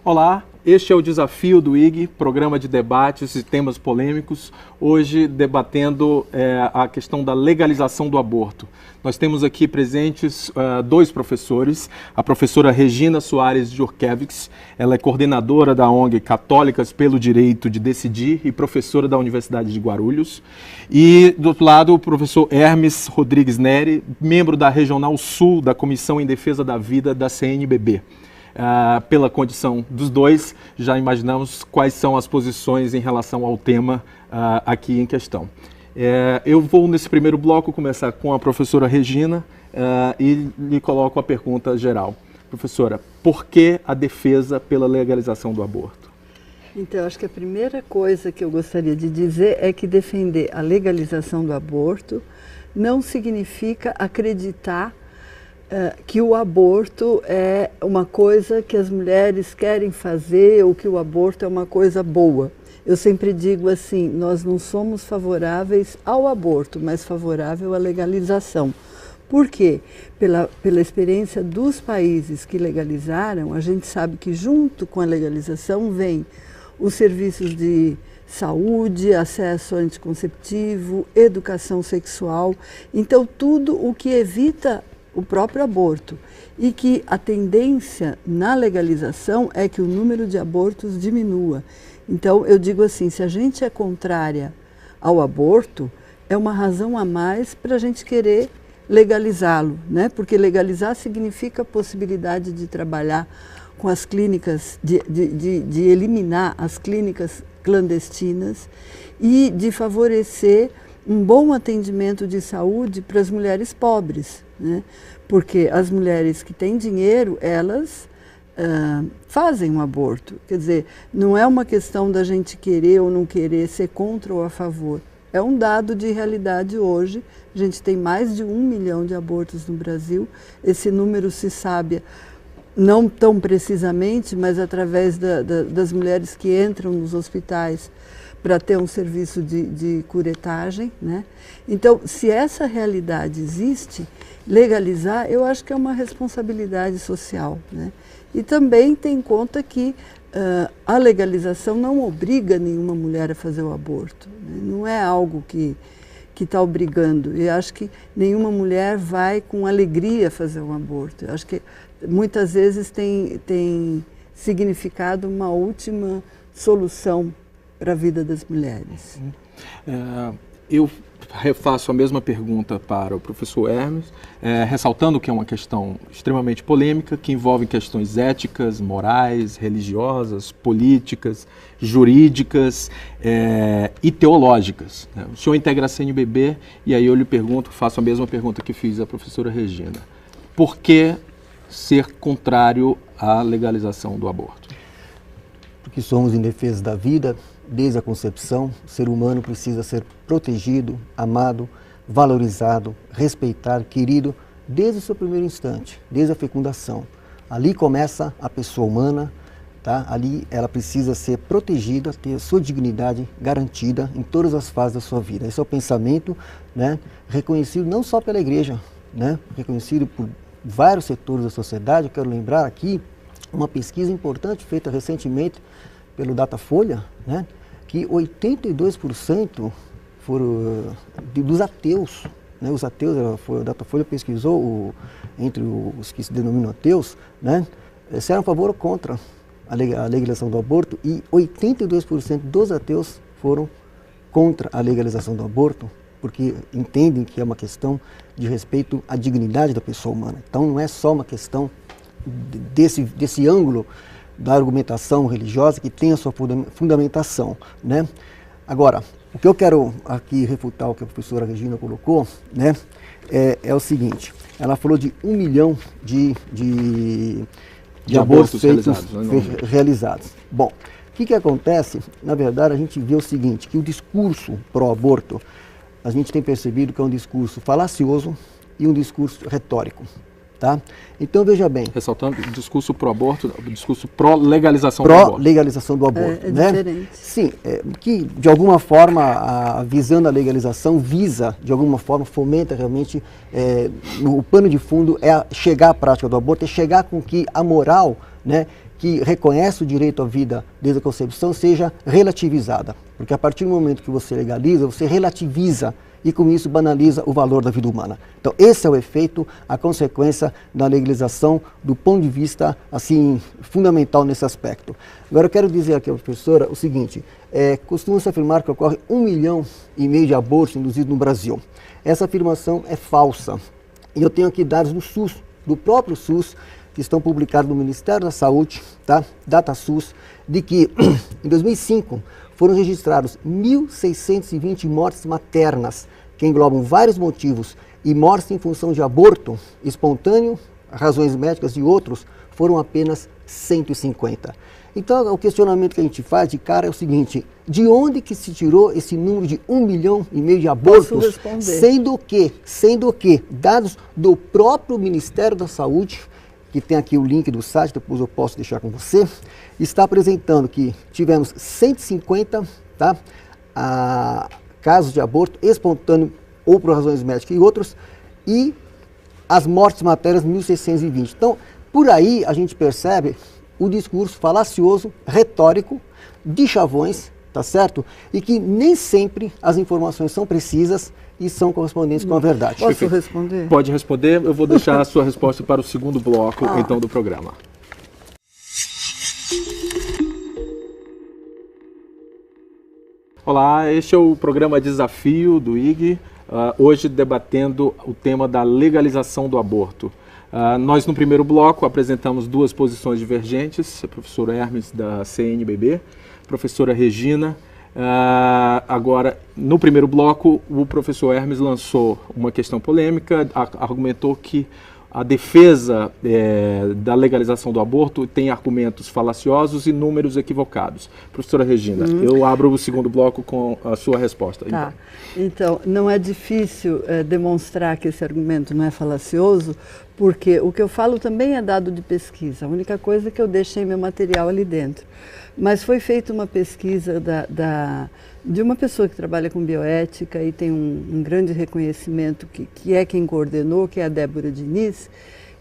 Olá, este é o Desafio do IG, programa de debates e temas polêmicos, hoje debatendo a questão da legalização do aborto. Nós temos aqui presentes dois professores, a professora Regina Soares Jurkevix, ela é coordenadora da ONG Católicas pelo Direito de Decidir e professora da Universidade de Guarulhos, e do outro lado o professor Hermes Rodrigues Neri, membro da Regional Sul da Comissão em Defesa da Vida da CNBB. Pela condição dos dois, já imaginamos quais são as posições em relação ao tema aqui em questão. Eu vou, nesse primeiro bloco, começar com a professora Regina e lhe coloco a pergunta geral. Professora, por que a defesa pela legalização do aborto? Então, acho que a primeira coisa que eu gostaria de dizer é que defender a legalização do aborto não significa acreditar que o aborto é uma coisa que as mulheres querem fazer ou que o aborto é uma coisa boa. Eu sempre digo assim, nós não somos favoráveis ao aborto, mas favorável à legalização. Por quê? Pela experiência dos países que legalizaram, a gente sabe que junto com a legalização vem os serviços de saúde, acesso anticonceptivo, educação sexual. Então, tudo o que evita o próprio aborto, e que a tendência na legalização é que o número de abortos diminua. Então, eu digo assim, se a gente é contrária ao aborto, é uma razão a mais para a gente querer legalizá-lo, né? Porque legalizar significa a possibilidade de trabalhar com as clínicas, de eliminar as clínicas clandestinas e de favorecer um bom atendimento de saúde para as mulheres pobres, né? Porque as mulheres que têm dinheiro, elas fazem um aborto. Quer dizer, não é uma questão da gente querer ou não querer, ser contra ou a favor. É um dado de realidade hoje. A gente tem mais de 1 milhão de abortos no Brasil. Esse número se sabe não tão precisamente, mas através das mulheres que entram nos hospitais para ter um serviço de curetagem, né? Então, se essa realidade existe, legalizar, eu acho que é uma responsabilidade social, né? E também tem em conta que a legalização não obriga nenhuma mulher a fazer o aborto, né? Não é algo que está obrigando. Eu acho que nenhuma mulher vai com alegria fazer um aborto. Eu acho que muitas vezes tem significado uma última solução para a vida das mulheres. Eu refaço a mesma pergunta para o professor Hermes, ressaltando que é uma questão extremamente polêmica, que envolve questões éticas, morais, religiosas, políticas, jurídicas e teológicas. O senhor integra a CNBB e aí eu lhe pergunto, faço a mesma pergunta que fiz à professora Regina. Por que ser contrário à legalização do aborto? Porque somos em defesa da vida. Desde a concepção, o ser humano precisa ser protegido, amado, valorizado, respeitado, querido, desde o seu primeiro instante, desde a fecundação. Ali começa a pessoa humana, tá? Ali ela precisa ser protegida, ter sua dignidade garantida em todas as fases da sua vida. Esse é o pensamento, né, reconhecido não só pela igreja, né, reconhecido por vários setores da sociedade. Eu quero lembrar aqui uma pesquisa importante feita recentemente pelo Datafolha, né, que 82% dos ateus, né, os ateus, a Datafolha pesquisou entre os que se denominam ateus, né, se eram a favor ou contra a legalização do aborto, e 82% dos ateus foram contra a legalização do aborto, porque entendem que é uma questão de respeito à dignidade da pessoa humana. Então não é só uma questão desse ângulo da argumentação religiosa que tem a sua fundamentação, né? Agora, o que eu quero aqui refutar o que a professora Regina colocou, né, é o seguinte: ela falou de 1 milhão de abortos realizados. Bom, o que acontece? Na verdade, a gente vê o seguinte, que o discurso pró-aborto, a gente tem percebido que é um discurso falacioso e um discurso retórico. Tá? Então, veja bem. Ressaltando o discurso pró-aborto, o discurso pró-legalização do aborto. Pró-legalização do aborto, né? Diferente. Sim, que de alguma forma, visando a legalização, visa, de alguma forma, fomenta realmente, o pano de fundo é chegar à prática do aborto, é chegar com que a moral, né, que reconhece o direito à vida desde a concepção seja relativizada. Porque a partir do momento que você legaliza, você relativiza e com isso banaliza o valor da vida humana. Então esse é o efeito, a consequência da legalização do ponto de vista assim fundamental nesse aspecto. Agora eu quero dizer aqui à professora o seguinte, costuma-se afirmar que ocorre 1,5 milhão de abortos induzidos no Brasil. Essa afirmação é falsa. E eu tenho aqui dados do SUS, do próprio SUS, que estão publicados no Ministério da Saúde, tá? DataSUS, de que em 2005 foram registrados 1.620 mortes maternas, que englobam vários motivos, e mortes em função de aborto espontâneo, razões médicas e outros, foram apenas 150. Então, o questionamento que a gente faz de cara é o seguinte, de onde que se tirou esse número de 1,5 milhão de abortos, sendo que dados do próprio Ministério da Saúde, que tem aqui o link do site, depois eu posso deixar com você, está apresentando que tivemos 150 casos de aborto espontâneo ou por razões médicas e outros, e as mortes maternas 1.620. Então, por aí a gente percebe o discurso falacioso, retórico, de chavões, tá certo? E que nem sempre as informações são precisas e são correspondentes com a verdade. Posso responder? Pode responder, eu vou deixar a sua resposta para o segundo bloco, então, do programa. Olá, este é o programa Desafio do IG, hoje debatendo o tema da legalização do aborto. Nós, no primeiro bloco, apresentamos duas posições divergentes, a professora Hermes, da CNBB, a professora Regina. Agora, no primeiro bloco, o professor Hermes lançou uma questão polêmica, argumentou que a defesa da legalização do aborto tem argumentos falaciosos e números equivocados. Professora Regina, eu abro o segundo bloco com a sua resposta. Tá. Então, não é difícil demonstrar que esse argumento não é falacioso, porque o que eu falo também é dado de pesquisa. A única coisa é que eu deixei meu material ali dentro. Mas foi feita uma pesquisa de uma pessoa que trabalha com bioética e tem um grande reconhecimento, que é quem coordenou, que é a Débora Diniz,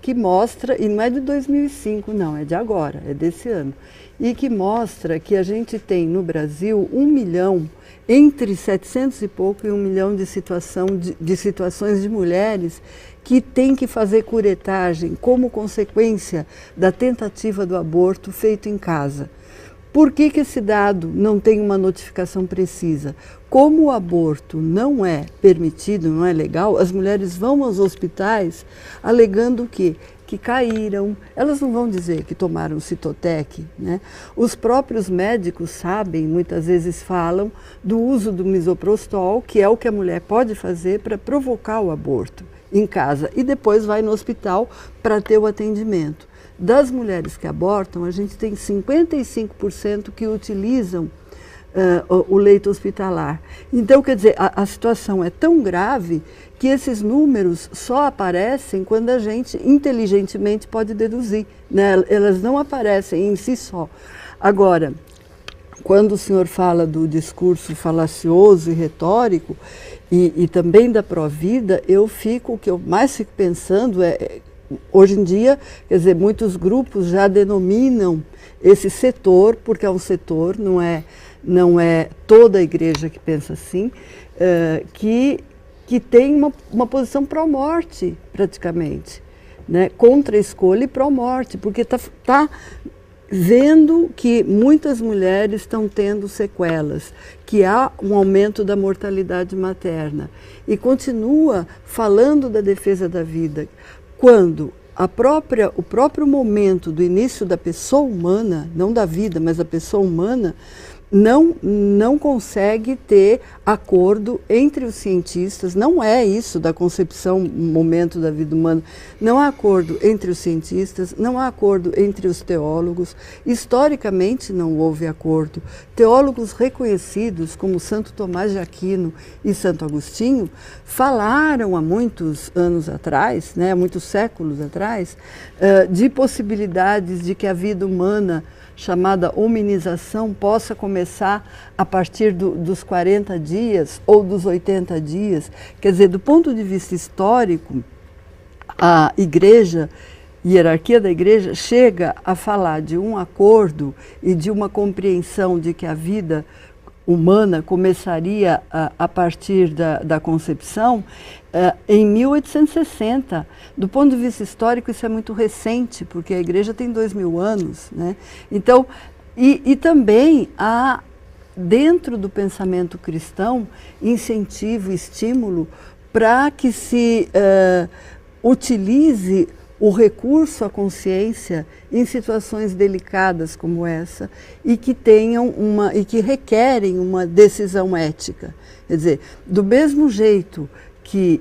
que mostra, e não é de 2005 não, é de agora, é desse ano, e que mostra que a gente tem no Brasil 1 milhão, entre 700 e pouco e 1 milhão de situações de mulheres que têm que fazer curetagem como consequência da tentativa do aborto feito em casa. Por que esse dado não tem uma notificação precisa? Como o aborto não é permitido, não é legal, as mulheres vão aos hospitais alegando que caíram, elas não vão dizer que tomaram Citotec, né? Os próprios médicos sabem, muitas vezes falam do uso do misoprostol, que é o que a mulher pode fazer para provocar o aborto em casa e depois vai no hospital para ter o atendimento. Das mulheres que abortam, a gente tem 55% que utilizam o leito hospitalar. Então, quer dizer, a situação é tão grave que esses números só aparecem quando a gente inteligentemente pode deduzir, né? Elas não aparecem em si só. Agora, quando o senhor fala do discurso falacioso e retórico e também da pró-vida, o que eu mais fico pensando hoje em dia, quer dizer, muitos grupos já denominam esse setor, porque é um setor, não é toda a igreja que pensa assim, que tem uma posição pró-morte, praticamente, né? Contra a escolha e pró-morte, porque está vendo que muitas mulheres estão tendo sequelas, que há um aumento da mortalidade materna, e continua falando da defesa da vida, quando o próprio momento do início da pessoa humana, não da vida, mas da pessoa humana, não consegue ter acordo entre os cientistas, não é isso da concepção, momento da vida humana, não há acordo entre os cientistas, não há acordo entre os teólogos, historicamente não houve acordo. Teólogos reconhecidos como Santo Tomás de Aquino e Santo Agostinho falaram há muitos anos atrás, né, há muitos séculos atrás, de possibilidades de que a vida humana chamada hominização possa começar a partir dos 40 dias ou dos 80 dias. Quer dizer, do ponto de vista histórico, a Igreja hierarquia da igreja chega a falar de um acordo e de uma compreensão de que a vida humana começaria a partir da concepção em 1860. Do ponto de vista histórico, isso é muito recente, porque a igreja tem 2000 anos, né? Então, e também há, dentro do pensamento cristão, incentivo, estímulo para que se utilize o recurso à consciência em situações delicadas como essa e que tenham e que requerem uma decisão ética. Quer dizer, do mesmo jeito que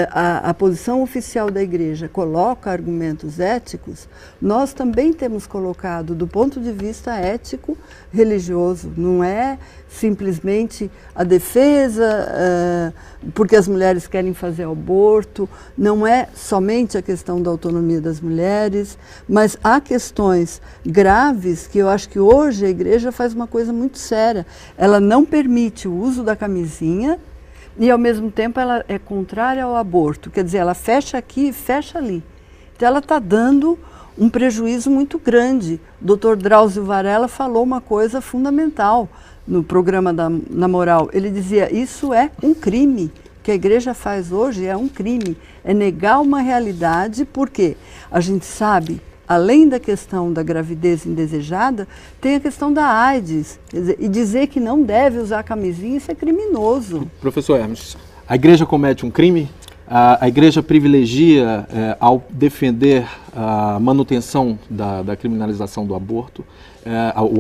a posição oficial da igreja coloca argumentos éticos, nós também temos colocado do ponto de vista ético religioso. Não é simplesmente a defesa porque as mulheres querem fazer aborto, não é somente a questão da autonomia das mulheres, mas há questões graves que eu acho que hoje a igreja faz uma coisa muito séria. Ela não permite o uso da camisinha e, ao mesmo tempo, ela é contrária ao aborto. Quer dizer, ela fecha aqui e fecha ali. Então, ela está dando um prejuízo muito grande. O Dr. Drauzio Varela falou uma coisa fundamental no programa Na Moral. Ele dizia, isso é um crime. O que a igreja faz hoje é um crime. É negar uma realidade, porque a gente sabe, além da questão da gravidez indesejada, tem a questão da AIDS. Quer dizer, e dizer que não deve usar camisinha, isso é criminoso. Professor Hermes, a igreja comete um crime? A igreja privilegia, ao defender a manutenção da criminalização do aborto,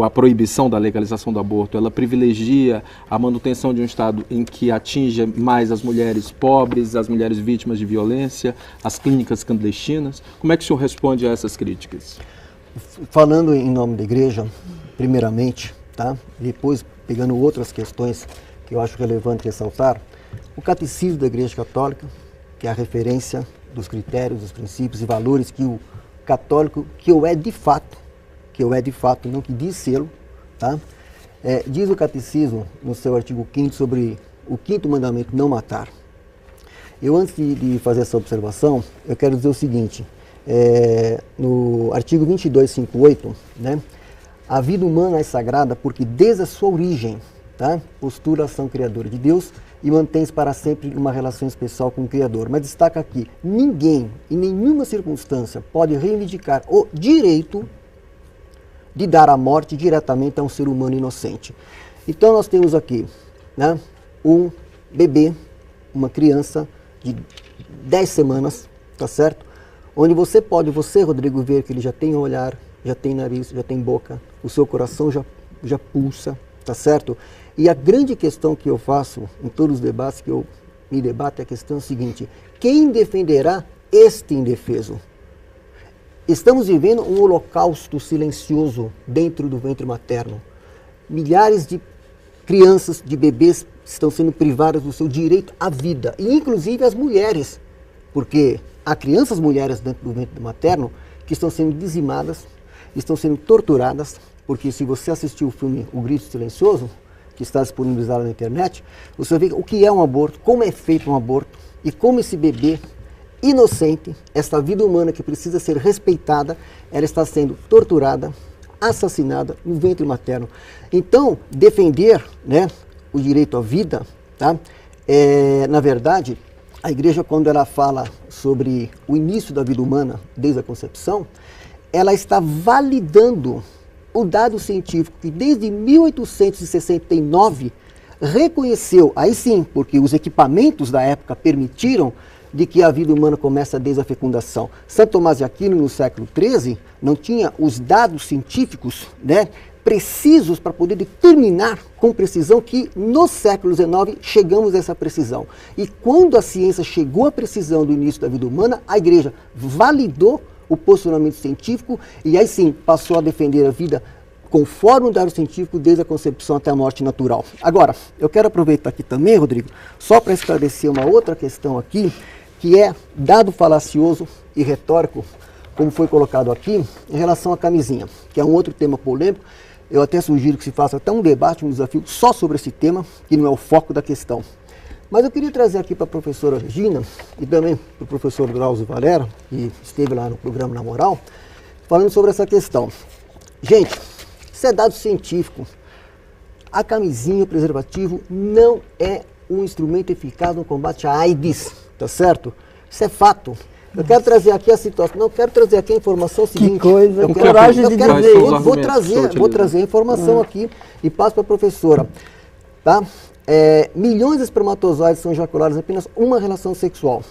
a proibição da legalização do aborto, ela privilegia a manutenção de um Estado em que atinge mais as mulheres pobres, as mulheres vítimas de violência, as clínicas clandestinas. Como é que o senhor responde a essas críticas? Falando em nome da igreja, primeiramente, tá? Depois pegando outras questões que eu acho relevante ressaltar, o catecismo da Igreja Católica, que é a referência dos critérios, dos princípios e valores que o católico, que eu é de fato, não que diz sê-lo, tá? Diz o catecismo, no seu artigo 5º, sobre o 5º mandamento, não matar. Eu, antes de fazer essa observação, eu quero dizer o seguinte, no artigo 2258, né? A vida humana é sagrada porque desde a sua origem, tá? Postura a ação criadora de Deus e mantém-se para sempre uma relação especial com o Criador. Mas destaca aqui, ninguém, em nenhuma circunstância, pode reivindicar o direito de dar a morte diretamente a um ser humano inocente. Então nós temos aqui, né, um bebê, uma criança de 10 semanas, tá certo? Onde você, Rodrigo, ver que ele já tem olhar, já tem nariz, já tem boca, o seu coração já pulsa, tá certo? E a grande questão que eu faço em todos os debates que eu me debato é a questão seguinte, quem defenderá este indefeso? Estamos vivendo um holocausto silencioso dentro do ventre materno. Milhares de crianças, de bebês, estão sendo privadas do seu direito à vida, e inclusive as mulheres, porque há crianças mulheres dentro do ventre materno que estão sendo dizimadas, estão sendo torturadas, porque se você assistiu o filme O Grito Silencioso, que está disponibilizado na internet, você vê o que é um aborto, como é feito um aborto e como esse bebê inocente, esta vida humana que precisa ser respeitada, ela está sendo torturada, assassinada no ventre materno. Então, defender, né, o direito à vida, tá? Na verdade, a igreja, quando ela fala sobre o início da vida humana, desde a concepção, ela está validando o dado científico que desde 1869 reconheceu, aí sim, porque os equipamentos da época permitiram de que a vida humana começa desde a fecundação. Santo Tomás de Aquino, no século XIII, não tinha os dados científicos, né, precisos para poder determinar com precisão que no século XIX chegamos a essa precisão. E quando a ciência chegou à precisão do início da vida humana, a igreja validou o posicionamento científico e aí sim passou a defender a vida conforme o dado científico desde a concepção até a morte natural. Agora, eu quero aproveitar aqui também, Rodrigo, só para esclarecer uma outra questão aqui, que é dado falacioso e retórico, como foi colocado aqui, em relação à camisinha, que é um outro tema polêmico. Eu até sugiro que se faça até um debate, um desafio só sobre esse tema, que não é o foco da questão. Mas eu queria trazer aqui para a professora Regina e também para o professor Drauzio Varela, que esteve lá no programa Na Moral, falando sobre essa questão. Gente, isso é dado científico. A camisinha, o preservativo, não é um instrumento eficaz no combate à AIDS, tá certo? Isso é fato. Eu quero trazer aqui a situação, não, quero trazer aqui a informação seguinte. Que coisa, eu coragem de dizer. Vou trazer a informação aqui e passo para a professora. Tá? Milhões de espermatozoides são ejaculados em apenas uma relação sexual.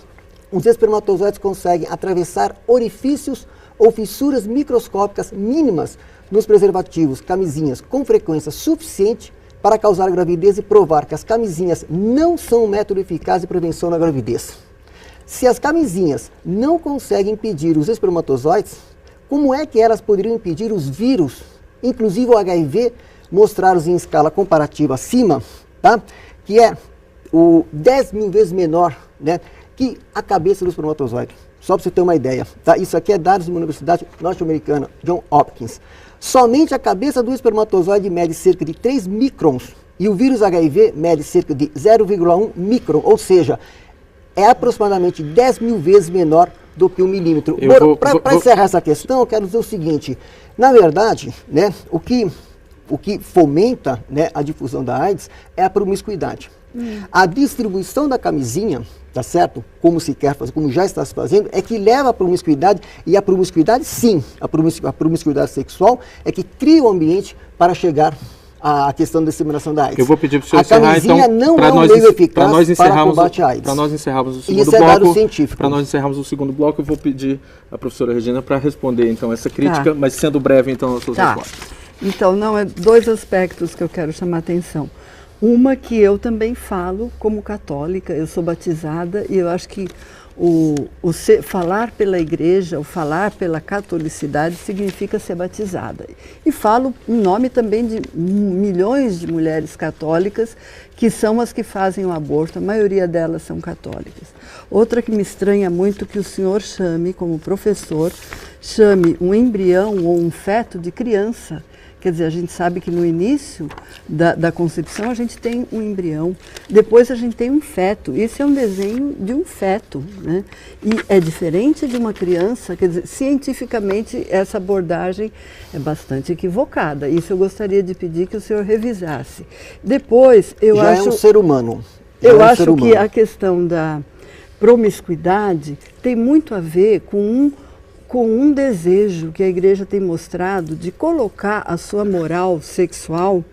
Os espermatozoides conseguem atravessar orifícios ou fissuras microscópicas mínimas nos preservativos, camisinhas, com frequência suficiente para causar gravidez e provar que as camisinhas não são um método eficaz de prevenção da gravidez. Se as camisinhas não conseguem impedir os espermatozoides, como é que elas poderiam impedir os vírus, inclusive o HIV, mostrados em escala comparativa acima, tá? Que é o 10 mil vezes menor, né, que a cabeça do espermatozoide. Só para você ter uma ideia. Tá? Isso aqui é dados de uma universidade norte-americana, Johns Hopkins. Somente a cabeça do espermatozoide mede cerca de 3 microns e o vírus HIV mede cerca de 0,1 micron, ou seja, é aproximadamente 10 mil vezes menor do que 1 milímetro. Para encerrar essa questão, eu quero dizer o seguinte, na verdade, né, o que fomenta, né, a difusão da AIDS é a promiscuidade. A distribuição da camisinha, tá certo? Como se quer fazer, como já está se fazendo, é que leva à promiscuidade, e a promiscuidade, sim, a promiscuidade sexual é que cria o ambiente para chegar à questão da disseminação da AIDS. Eu vou pedir para o senhor encerrar, então, a camisinha não é um meio eficaz para combate à AIDS. Para nós encerrarmos o segundo bloco, isso é dado científico. Para nós encerrarmos o segundo bloco, eu vou pedir à professora Regina para responder, então, essa crítica, mas sendo breve, então, as suas respostas. Então, não, é dois aspectos que eu quero chamar a atenção. Uma que eu também falo como católica, eu sou batizada e eu acho que falar pela igreja, o falar pela catolicidade significa ser batizada. E falo em nome também de milhões de mulheres católicas que são as que fazem o aborto, a maioria delas são católicas. Outra que me estranha muito que o senhor chame, como professor, chame um embrião ou um feto de criança. Quer dizer, a gente sabe que no início da concepção a gente tem um embrião, depois a gente tem um feto. Esse é um desenho de um feto, né? E é diferente de uma criança, quer dizer, cientificamente essa abordagem é bastante equivocada. Isso eu gostaria de pedir que o senhor revisasse. Depois, eu acho... Já é um ser humano. Eu acho que a questão da promiscuidade tem muito a ver com um desejo que a igreja tem mostrado de colocar a sua moral sexual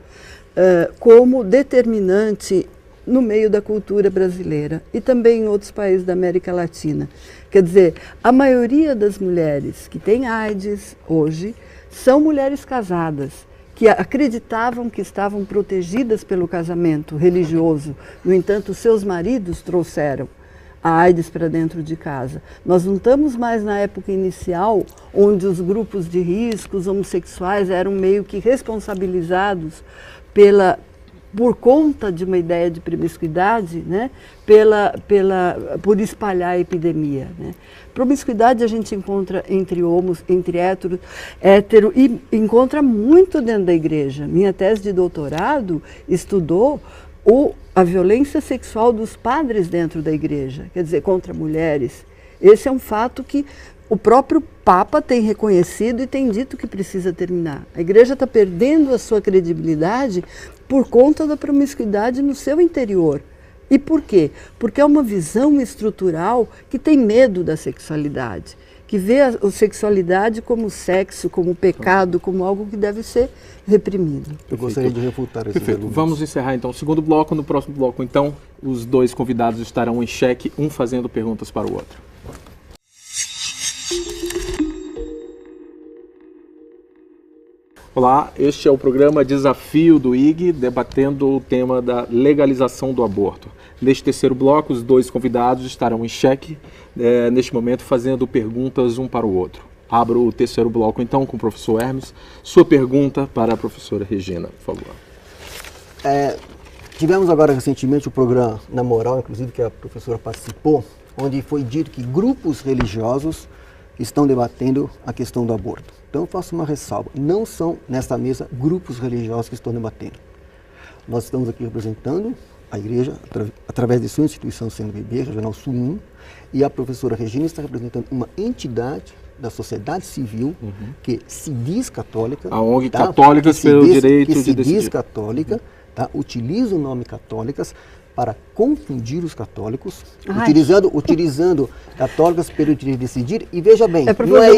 como determinante no meio da cultura brasileira e também em outros países da América Latina. Quer dizer, a maioria das mulheres que têm AIDS hoje são mulheres casadas, que acreditavam que estavam protegidas pelo casamento religioso. No entanto, seus maridos trouxeram a AIDS para dentro de casa. Nós não estamos mais na época inicial, onde os grupos de risco, os homossexuais, eram meio que responsabilizados por conta de uma ideia de promiscuidade, né? Por espalhar a epidemia. Né? Promiscuidade a gente encontra entre homos, entre hétero, e encontra muito dentro da igreja. Minha tese de doutorado estudou a violência sexual dos padres dentro da igreja, quer dizer, contra mulheres. Esse é um fato que o próprio Papa tem reconhecido e tem dito que precisa terminar. A igreja está perdendo a sua credibilidade por conta da promiscuidade no seu interior. E por quê? Porque é uma visão estrutural que tem medo da sexualidade, que vê a sexualidade como sexo, como pecado, como algo que deve ser reprimido. Eu gostaria de refutar esse argumento. Vamos encerrar então o segundo bloco. No próximo bloco, então, os dois convidados estarão em xeque, um fazendo perguntas para o outro. Olá, este é o programa Desafio do IG, debatendo o tema da legalização do aborto. Neste terceiro bloco, os dois convidados estarão em xeque, neste momento, fazendo perguntas um para o outro. Abro o terceiro bloco, então, com o professor Hermes. Sua pergunta para a professora Regina, por favor. Tivemos agora recentemente o programa Na Moral, inclusive, que a professora participou, onde foi dito que grupos religiosos estão debatendo a questão do aborto. Então eu faço uma ressalva, não são nesta mesa grupos religiosos que estão debatendo. Nós estamos aqui representando a igreja, através de sua instituição CNBB, Regional Sul 1, e a professora Regina está representando uma entidade da sociedade civil que se diz católica. A ONG Católicas pelo Direito de Decidir. Que se diz católica, tá? Utiliza o nome católicas para confundir os católicos, utilizando católicas pelo direito de decidir. E veja bem, não é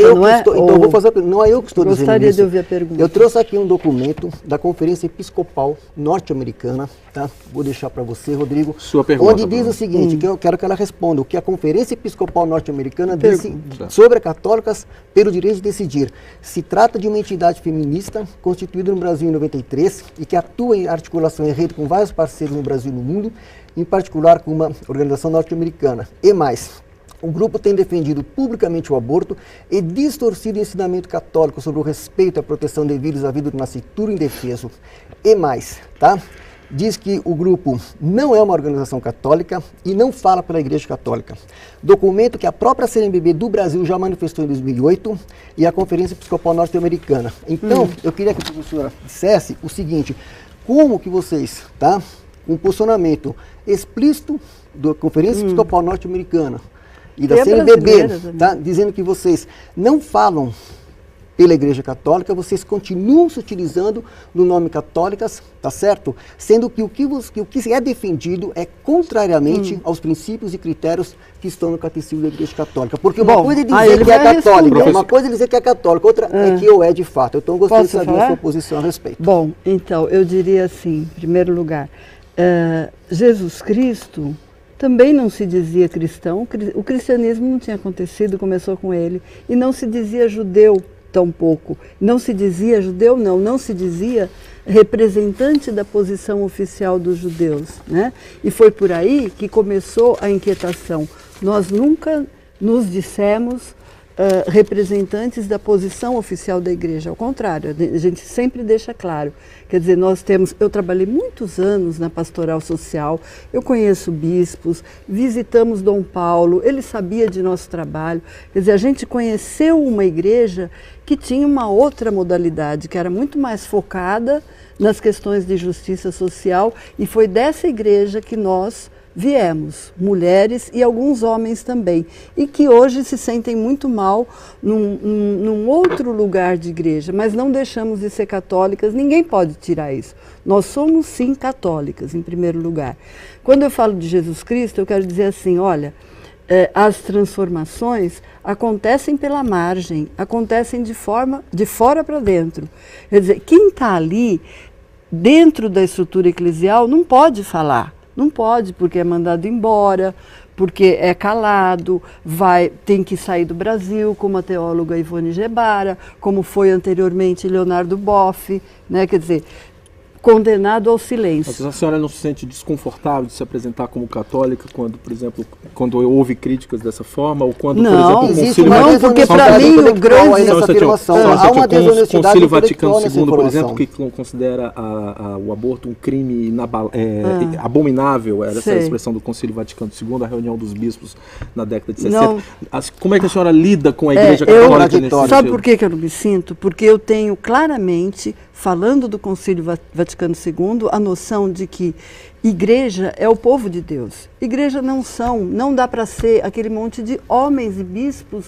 eu que estou, então eu vou fazer, não é eu que estou dizendo isso. Gostaria de ouvir a pergunta. Eu trouxe aqui um documento da Conferência Episcopal Norte-Americana, tá? Vou deixar para você, Rodrigo. Sua pergunta, onde diz o seguinte, que eu quero que ela responda o que a Conferência Episcopal Norte-Americana disse sobre católicas pelo direito de decidir. Se trata de uma entidade feminista constituída no Brasil em 93 e que atua em articulação e rede com vários parceiros no Brasil e no mundo, em particular com uma organização norte-americana. E mais, o grupo tem defendido publicamente o aborto e distorcido o ensinamento católico sobre o respeito e a proteção devidos à vida do nascituro indefeso. E mais, tá? Diz que o grupo não é uma organização católica e não fala pela Igreja Católica. Documento que a própria CNBB do Brasil já manifestou em 2008 e a Conferência Episcopal Norte-Americana. Então, eu queria que a professora dissesse o seguinte, como que vocês, tá? Um posicionamento explícito da Conferência Episcopal Norte-Americana e da CNBB, tá? Dizendo que vocês não falam pela Igreja Católica, vocês continuam se utilizando no nome católicas, tá certo? Sendo que o que é defendido é contrariamente aos princípios e critérios que estão no Catecismo da Igreja Católica. Porque uma coisa é dizer que é católica, uma coisa é dizer que é católica, outra é que eu é de fato. Então eu gostaria de saber a sua posição a respeito. Bom, então, eu diria assim, em primeiro lugar, Jesus Cristo também não se dizia cristão, o cristianismo não tinha acontecido, começou com ele, e não se dizia judeu tampouco, não se dizia judeu, não se dizia representante da posição oficial dos judeus, né? E foi por aí que começou a inquietação. Nós nunca nos dissemos representantes da posição oficial da igreja, ao contrário, a gente sempre deixa claro, quer dizer, eu trabalhei muitos anos na pastoral social, eu conheço bispos, visitamos Dom Paulo, ele sabia de nosso trabalho, quer dizer, a gente conheceu uma igreja que tinha uma outra modalidade, que era muito mais focada nas questões de justiça social, e foi dessa igreja que nós viemos, mulheres e alguns homens também, e que hoje se sentem muito mal num outro lugar de igreja, mas não deixamos de ser católicas, ninguém pode tirar isso. Nós somos sim católicas, em primeiro lugar. Quando eu falo de Jesus Cristo, eu quero dizer assim, olha, as transformações acontecem pela margem, acontecem de fora para dentro. Quer dizer, quem está ali, dentro da estrutura eclesial, não pode falar. Não pode, porque é mandado embora, porque é calado, tem que sair do Brasil, como a teóloga Ivone Gebara, como foi anteriormente Leonardo Boff, né? Quer dizer, condenado ao silêncio. Mas a senhora não se sente desconfortável de se apresentar como católica quando, por exemplo, quando houve críticas dessa forma, ou quando, não, por exemplo, existe não, porque para mim o grande... Há uma desonestidade Concílio Vaticano II, por exemplo, que considera o aborto um crime abominável, era essa a expressão do Concílio Vaticano II, a reunião dos bispos na década de 60. Não. Como é que a senhora lida com a Igreja Católica nesse sentido? Sabe por que eu não me sinto? Porque eu tenho claramente, falando do Concílio Vaticano II, a noção de que igreja é o povo de Deus. Igreja não dá para ser aquele monte de homens e bispos,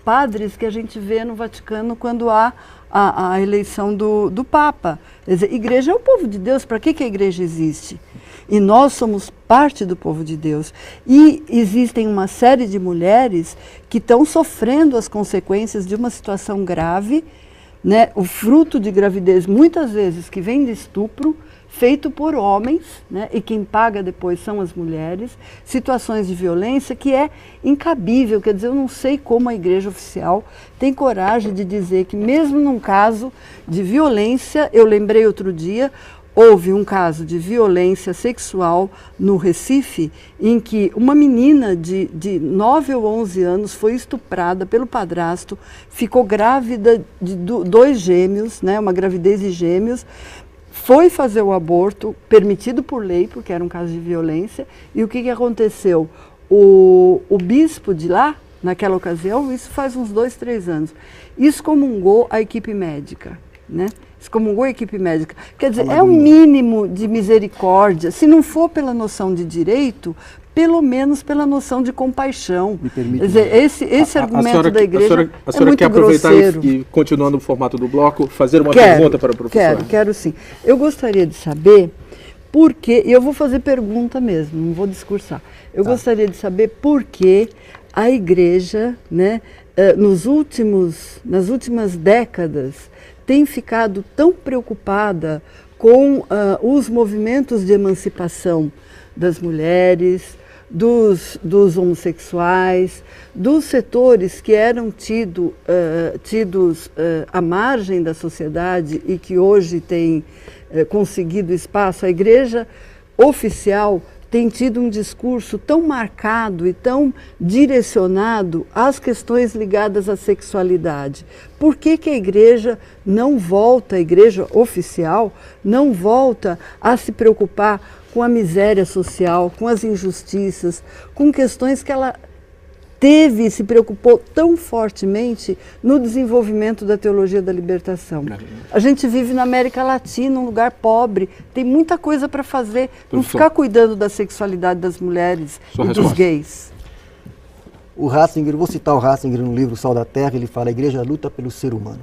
padres que a gente vê no Vaticano quando há a eleição do Papa. Quer dizer, igreja é o povo de Deus, para que a igreja existe? E nós somos parte do povo de Deus. E existem uma série de mulheres que estão sofrendo as consequências de uma situação grave, né? O fruto de gravidez, muitas vezes, que vem de estupro, feito por homens, né? E quem paga depois são as mulheres, situações de violência que é incabível, quer dizer, eu não sei como a igreja oficial tem coragem de dizer que mesmo num caso de violência, eu lembrei outro dia, houve um caso de violência sexual no Recife, em que uma menina de 9 ou 11 anos foi estuprada pelo padrasto, ficou grávida de 2 gêmeos, né, uma gravidez de gêmeos, foi fazer o aborto, permitido por lei, porque era um caso de violência, e o que aconteceu? O bispo de lá, naquela ocasião, isso faz uns 2, 3 anos, excomungou a equipe médica, né? excomungou a equipe médica. Quer dizer, é um mínimo de misericórdia, se não for pela noção de direito, pelo menos pela noção de compaixão. Me permite, quer dizer, esse argumento da igreja a senhora muito quer aproveitar grosseiro. e, continuando o formato do bloco, fazer uma pergunta para a professora? Quero sim. Eu gostaria de saber por que, e eu vou fazer pergunta mesmo, não vou discursar. Eu gostaria de saber por que a igreja, né, nas últimas décadas, tem ficado tão preocupada com os movimentos de emancipação das mulheres, dos homossexuais, dos setores que eram tidos à margem da sociedade e que hoje têm conseguido espaço. A igreja oficial tem tido um discurso tão marcado e tão direcionado às questões ligadas à sexualidade. Por que a igreja não volta, a igreja oficial, não volta a se preocupar com a miséria social, com as injustiças, com questões que ela teve e se preocupou tão fortemente no desenvolvimento da teologia da libertação? A gente vive na América Latina, um lugar pobre, tem muita coisa para fazer, não ficar cuidando da sexualidade das mulheres e dos gays. O Ratzinger, vou citar o Ratzinger no livro Sal da Terra, ele fala: a igreja luta pelo ser humano.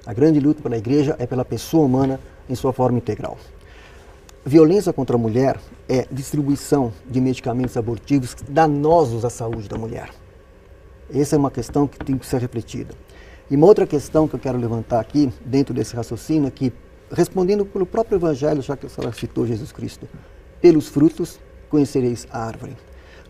A grande luta pela igreja é pela pessoa humana em sua forma integral. Violência contra a mulher é distribuição de medicamentos abortivos danosos à saúde da mulher. Essa é uma questão que tem que ser refletida. E uma outra questão que eu quero levantar aqui, dentro desse raciocínio, é que, respondendo pelo próprio Evangelho, já que a senhora citou Jesus Cristo, pelos frutos conhecereis a árvore.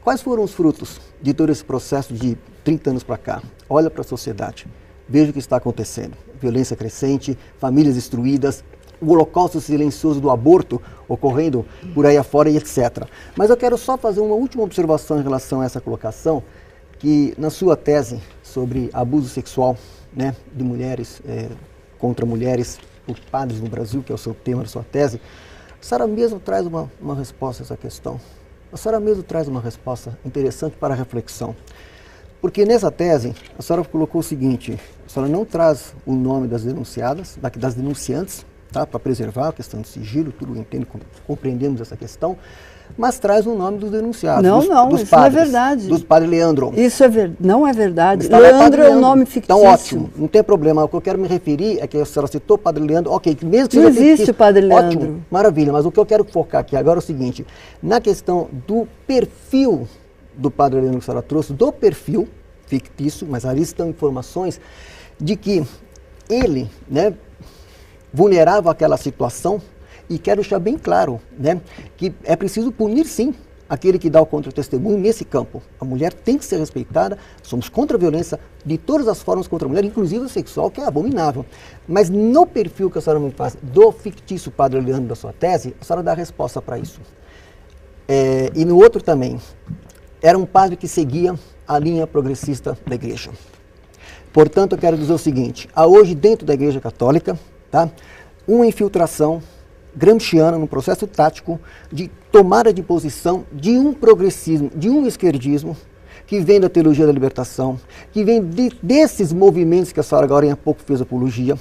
Quais foram os frutos de todo esse processo de 30 anos para cá? Olha para a sociedade, veja o que está acontecendo. Violência crescente, famílias destruídas, o holocausto silencioso do aborto ocorrendo por aí afora e etc. Mas eu quero só fazer uma última observação em relação a essa colocação, que na sua tese sobre abuso sexual, né, de mulheres contra mulheres por padres no Brasil, que é o seu tema da sua tese, a senhora mesmo traz uma resposta a essa questão. A senhora mesmo traz uma resposta interessante para a reflexão. Porque nessa tese, a senhora colocou o seguinte: a senhora não traz o nome das denunciadas, das denunciantes, tá, para preservar a questão do sigilo, tudo entendo, compreendemos essa questão, mas traz o nome dos denunciados. Dos isso padres, não é verdade. Dos padre Leandro. Isso não é verdade. Leandro é um nome fictício. Então, ótimo, não tem problema. O que eu quero me referir é que a senhora citou o padre Leandro, ok, que mesmo que não existe o padre Leandro. Ótimo, maravilha, mas o que eu quero focar aqui agora é o seguinte: na questão do perfil do padre Leandro que a senhora trouxe, do perfil fictício, mas ali estão informações de que ele, né, vulnerava aquela situação, e quero deixar bem claro, né, que é preciso punir sim aquele que dá o contra-testemunho nesse campo. A mulher tem que ser respeitada, somos contra a violência de todas as formas contra a mulher, inclusive a sexual, que é abominável. Mas no perfil que a senhora me faz do fictício padre Leandro da sua tese, a senhora dá a resposta para isso. E no outro também, era um padre que seguia a linha progressista da igreja. Portanto, eu quero dizer o seguinte: há hoje dentro da igreja católica, tá, uma infiltração gramsciana no processo tático de tomada de posição de um progressismo, de um esquerdismo, que vem da teologia da libertação, que vem desses movimentos que a senhora agora há pouco fez apologia,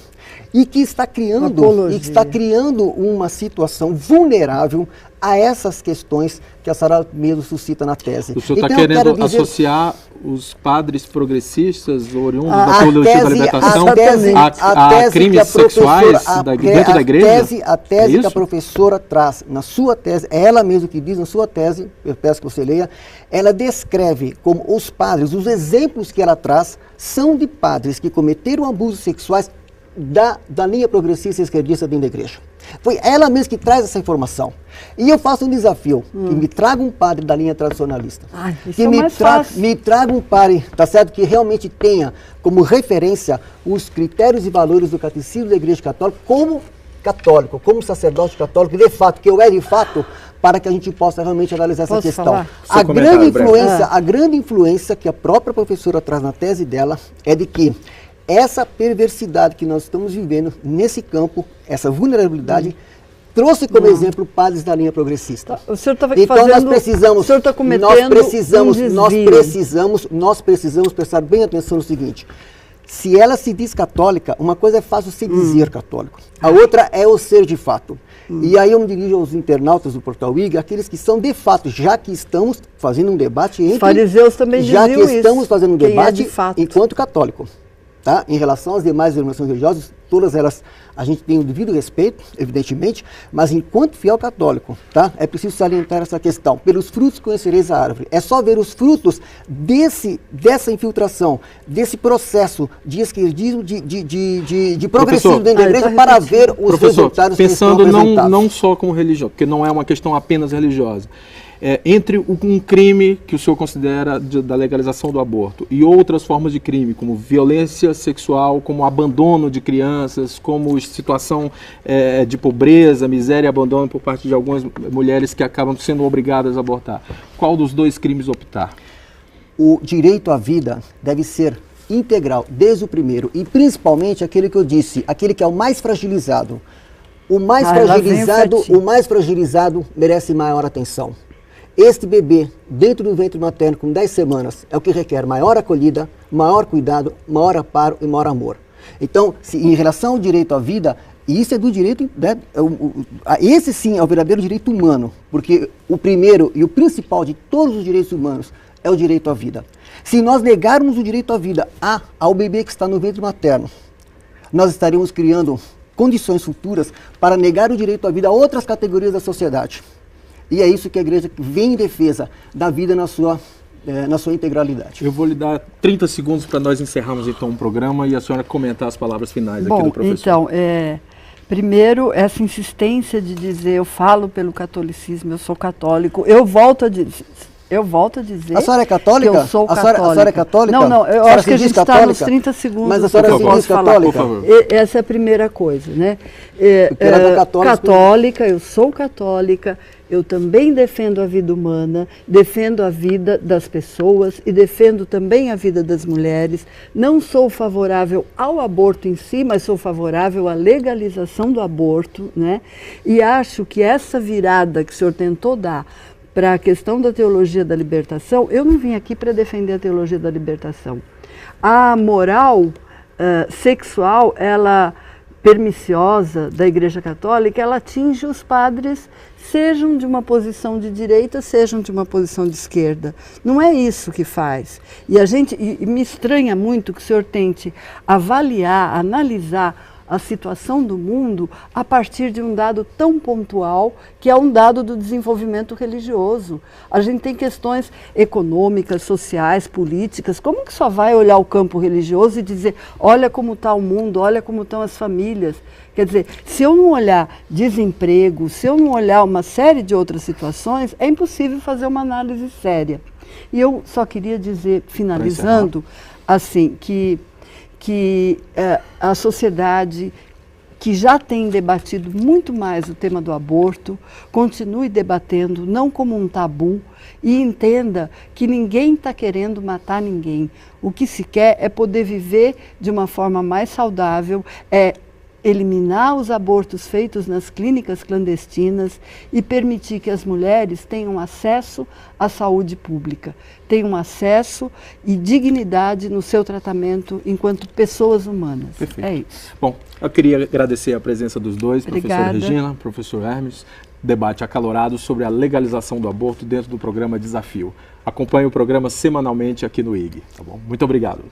e que está criando uma situação vulnerável a essas questões que a senhora mesmo suscita na tese. O senhor está querendo associar os padres progressistas oriundos da teologia da libertação a crimes sexuais dentro da igreja? A tese que a professora traz na sua tese, é ela mesma que diz na sua tese, eu peço que você leia, ela descreve como os padres, os exemplos que ela traz são de padres que cometeram abusos sexuais da linha progressista e esquerdista dentro da igreja. Foi ela mesma que traz essa informação. E eu faço um desafio, que me traga um padre da linha tradicionalista. Que me traga um padre, tá certo, que realmente tenha como referência os critérios e valores do catecismo da igreja católica como católico, como sacerdote católico, de fato, que eu é de fato, para que a gente possa realmente analisar essa questão. A grande influência que a própria professora traz na tese dela é de que essa perversidade que nós estamos vivendo nesse campo, essa vulnerabilidade, trouxe como exemplo padres da linha progressista. O senhor estava então fazendo, nós precisamos, o senhor está cometendo nós precisamos prestar bem atenção no seguinte: Se ela se diz católica, uma coisa é fácil se dizer católico, a outra é o ser de fato. E aí eu me dirijo aos internautas do Portal IG, aqueles que são de fato, já que estamos fazendo um debate entre... Os fariseus também diziam isso. Já que estamos fazendo um debate de enquanto católico. Tá? Em relação às demais denominações religiosas, todas elas a gente tem o devido respeito, evidentemente, mas enquanto fiel católico, tá? É preciso salientar essa questão. Pelos frutos conhecereis a árvore. É só ver os frutos dessa infiltração, desse processo de esquerdismo, de progressismo dentro da igreja, para ver os resultados que estão apresentados. Pensando não só como religião, porque não é uma questão apenas religiosa. Entre um crime que o senhor considera da legalização do aborto e outras formas de crime, como violência sexual, como abandono de crianças, como situação de pobreza, miséria e abandono por parte de algumas mulheres que acabam sendo obrigadas a abortar, qual dos dois crimes optar? O direito à vida deve ser integral, desde o primeiro, e principalmente aquele que eu disse, aquele que é o mais fragilizado. O mais fragilizado merece maior atenção. Este bebê, dentro do ventre materno, com 10 semanas, é o que requer maior acolhida, maior cuidado, maior amparo e maior amor. Então, em relação ao direito à vida, e isso é do direito, né, esse sim é o verdadeiro direito humano, porque o primeiro e o principal de todos os direitos humanos é o direito à vida. Se nós negarmos o direito à vida ao bebê que está no ventre materno, nós estaremos criando condições futuras para negar o direito à vida a outras categorias da sociedade. E é isso que a igreja vem em defesa da vida na sua integralidade. Eu vou lhe dar 30 segundos para nós encerrarmos então o programa e a senhora comentar as palavras finais aqui do professor. Então, primeiro, essa insistência de dizer, eu falo pelo catolicismo, eu sou católico, eu volto a dizer... A senhora é católica? Que eu sou católica. A senhora é católica? Não, eu acho que a gente está nos 30 segundos. Mas a senhora se diz católica? Essa é a primeira coisa, né? Católica, eu sou católica, eu também defendo a vida humana, defendo a vida das pessoas e defendo também a vida das mulheres. Não sou favorável ao aborto em si, mas sou favorável à legalização do aborto, né? E acho que essa virada que o senhor tentou dar para a questão da teologia da libertação, eu não vim aqui para defender a teologia da libertação. A moral sexual, ela perniciosa da Igreja Católica, ela atinge os padres, sejam de uma posição de direita, sejam de uma posição de esquerda. Não é isso que faz. E me estranha muito que o senhor tente avaliar, analisar a situação do mundo a partir de um dado tão pontual, que é um dado do desenvolvimento religioso. A gente tem questões econômicas, sociais, políticas. Como que só vai olhar o campo religioso e dizer, olha como está o mundo, olha como estão as famílias? Quer dizer, se eu não olhar desemprego, se eu não olhar uma série de outras situações, é impossível fazer uma análise séria. E eu só queria dizer, finalizando, assim, que a sociedade, que já tem debatido muito mais o tema do aborto, continue debatendo, não como um tabu, e entenda que ninguém está querendo matar ninguém. O que se quer é poder viver de uma forma mais saudável, eliminar os abortos feitos nas clínicas clandestinas e permitir que as mulheres tenham acesso à saúde pública, tenham acesso e dignidade no seu tratamento enquanto pessoas humanas. Perfeito. É isso. Bom, eu queria agradecer a presença dos dois, Obrigada. professora Regina, professor Hermes, debate acalorado sobre a legalização do aborto dentro do programa Desafio. Acompanhe o programa semanalmente aqui no IG. Tá bom? Muito obrigado.